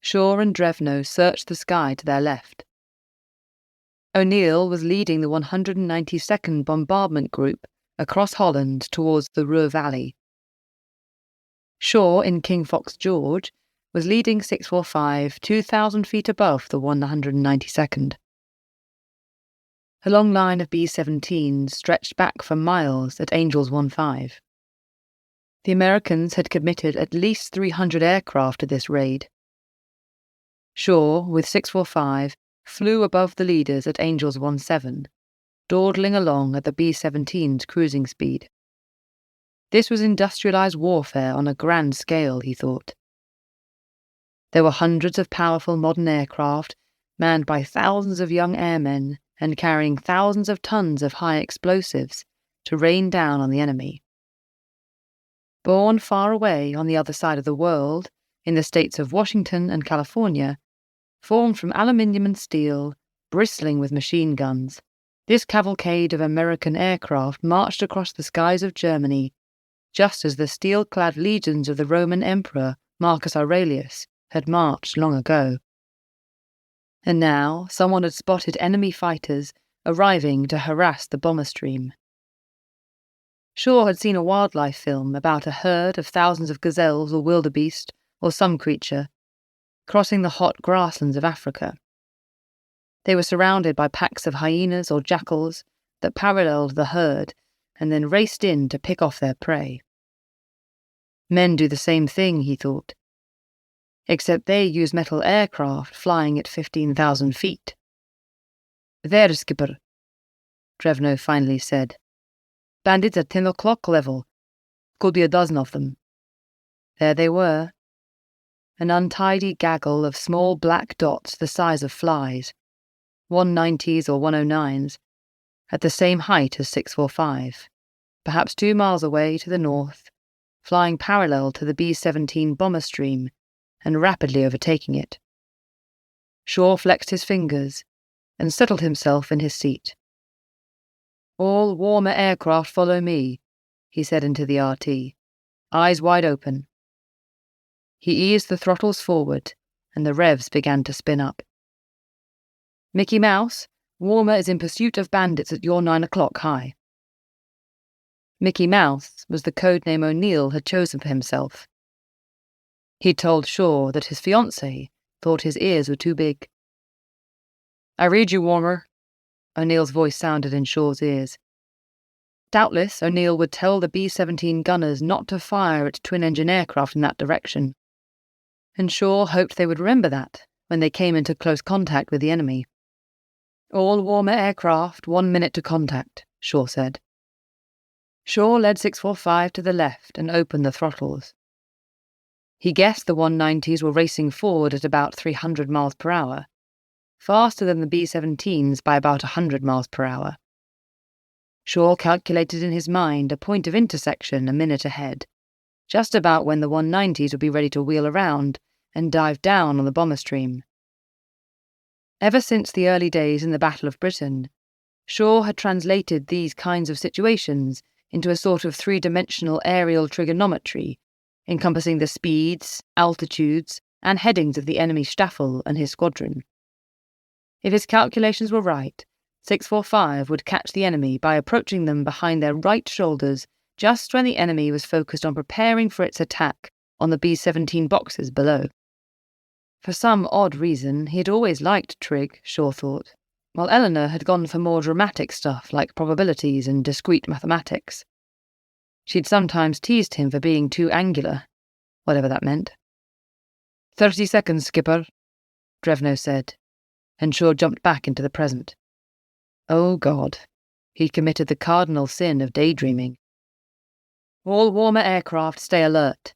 Shaux and Drevno searched the sky to their left. O'Neill was leading the 192nd Bombardment Group across Holland towards the Ruhr Valley. Shaux in King Fox George was leading 645 2,000 feet above the 192nd. A long line of B-17s stretched back for miles at Angels 1-5. The Americans had committed at least 300 aircraft to this raid. Shaux, with 645, flew above the leaders at Angels 1-7, dawdling along at the B-17's cruising speed. This was industrialized warfare on a grand scale, he thought. There were hundreds of powerful modern aircraft, manned by thousands of young airmen and carrying thousands of tons of high explosives to rain down on the enemy. Born far away on the other side of the world, in the states of Washington and California, formed from aluminium and steel, bristling with machine guns, this cavalcade of American aircraft marched across the skies of Germany, just as the steel-clad legions of the Roman Emperor Marcus Aurelius had marched long ago. And now someone had spotted enemy fighters arriving to harass the bomber stream. Shaux had seen a wildlife film about a herd of thousands of gazelles or wildebeest, or some creature, crossing the hot grasslands of Africa. They were surrounded by packs of hyenas or jackals that paralleled the herd and then raced in to pick off their prey. Men do the same thing, he thought, except they use metal aircraft flying at 15,000 feet. "There, skipper," Drevno finally said. "Bandits at 10 o'clock level. Could be a dozen of them." There they were, an untidy gaggle of small black dots the size of flies, 190s or 109s, at the same height as 645, perhaps 2 miles away to the north, flying parallel to the B-17 bomber stream and rapidly overtaking it. Shaux flexed his fingers and settled himself in his seat. "All warmer aircraft follow me," he said into the RT, eyes wide open. He eased the throttles forward, and the revs began to spin up. "Mickey Mouse, Warmer is in pursuit of bandits at your 9 o'clock high." Mickey Mouse was the code name O'Neill had chosen for himself. He told Shaux that his fiancée thought his ears were too big. "I read you, Warmer," O'Neill's voice sounded in Shaw's ears. Doubtless, O'Neill would tell the B-17 gunners not to fire at twin-engine aircraft in that direction, and Shaux hoped they would remember that when they came into close contact with the enemy. "All Warmer aircraft, 1 minute to contact," Shaux said. Shaux led 645 to the left and opened the throttles. He guessed the 190s were racing forward at about 300 miles per hour, faster than the B-17s by about 100 miles per hour. Shaux calculated in his mind a point of intersection a minute ahead, just about when the 190s would be ready to wheel around and dive down on the bomber stream. Ever since the early days in the Battle of Britain, Shaux had translated these kinds of situations into a sort of three-dimensional aerial trigonometry, encompassing the speeds, altitudes, and headings of the enemy Staffel and his squadron. If his calculations were right, 645 would catch the enemy by approaching them behind their right shoulders just when the enemy was focused on preparing for its attack on the B-17 boxes below. For some odd reason, he had always liked trig, Shaux thought, while Eleanor had gone for more dramatic stuff like probabilities and discrete mathematics. She'd sometimes teased him for being too angular, whatever that meant. 30 seconds, skipper, Drevno said, and Shaux jumped back into the present. Oh God, he'd committed the cardinal sin of daydreaming. "All Warmer aircraft stay alert,"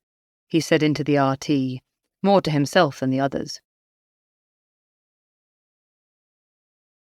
he said into the RT, more to himself than the others.